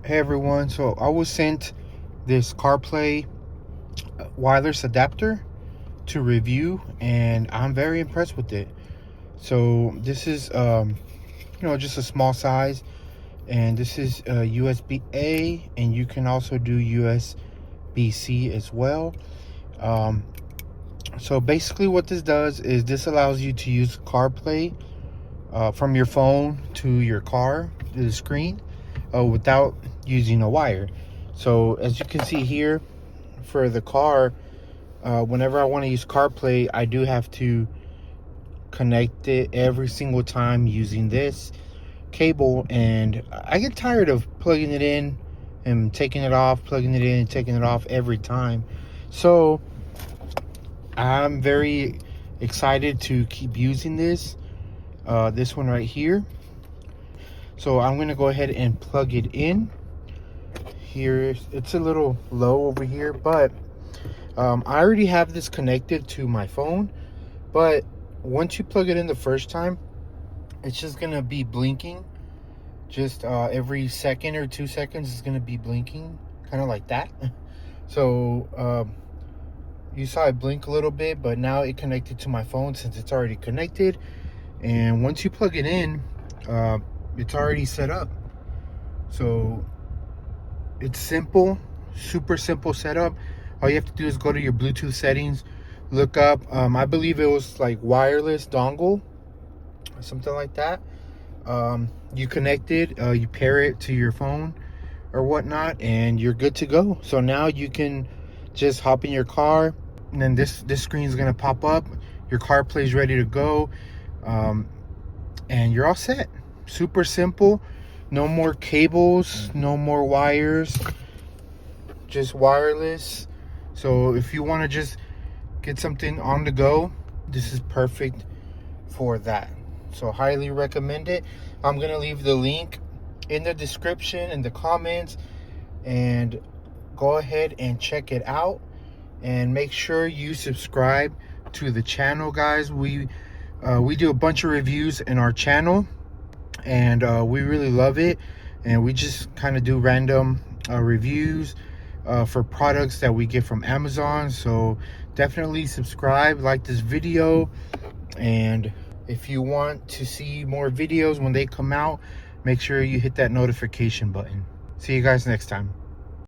Hey everyone, so I was sent this CarPlay wireless adapter to review, and I'm very impressed with it. So this is just a small size, and this is USB-A, and you can also do USB-C as well. um, so basically what this does is this allows you to use CarPlay from your phone to your car, to the screen, without using a wire. So as you can see here, for the car, whenever I want to use CarPlay, I do have to connect it every single time using this cable, and I get tired of plugging it in and taking it off, plugging it in and taking it off every time. So I'm very excited to keep using this one right here. So I'm gonna go ahead and plug it in here. It's a little low over here, but I already have this connected to my phone. But once you plug it in the first time, it's just gonna be blinking. Just every second or 2 seconds, it's gonna be blinking, kind of like that. So you saw it blink a little bit, but now it connected to my phone since it's already connected. And once you plug it in, it's already set up. So it's simple, super simple setup. All you have to do is go to your Bluetooth settings, look up, I believe it was like wireless dongle, something like that. You connect it, you pair it to your phone or whatnot, and you're good to go. So now you can just hop in your car, and then this screen is gonna pop up. Your CarPlay is ready to go, and you're all set. Super simple. No more cables, no more wires, just wireless. So if you want to just get something on the go, this is perfect for that. So highly recommend it. I'm gonna leave the link in the description, in the comments, and go ahead and check it out. And make sure you subscribe to the channel, guys. We do a bunch of reviews in our channel, and we really love it. And we just kind of do random reviews for products that we get from Amazon. So definitely subscribe, like this video, and if you want to see more videos when they come out, make sure you hit that notification button. See you guys next time.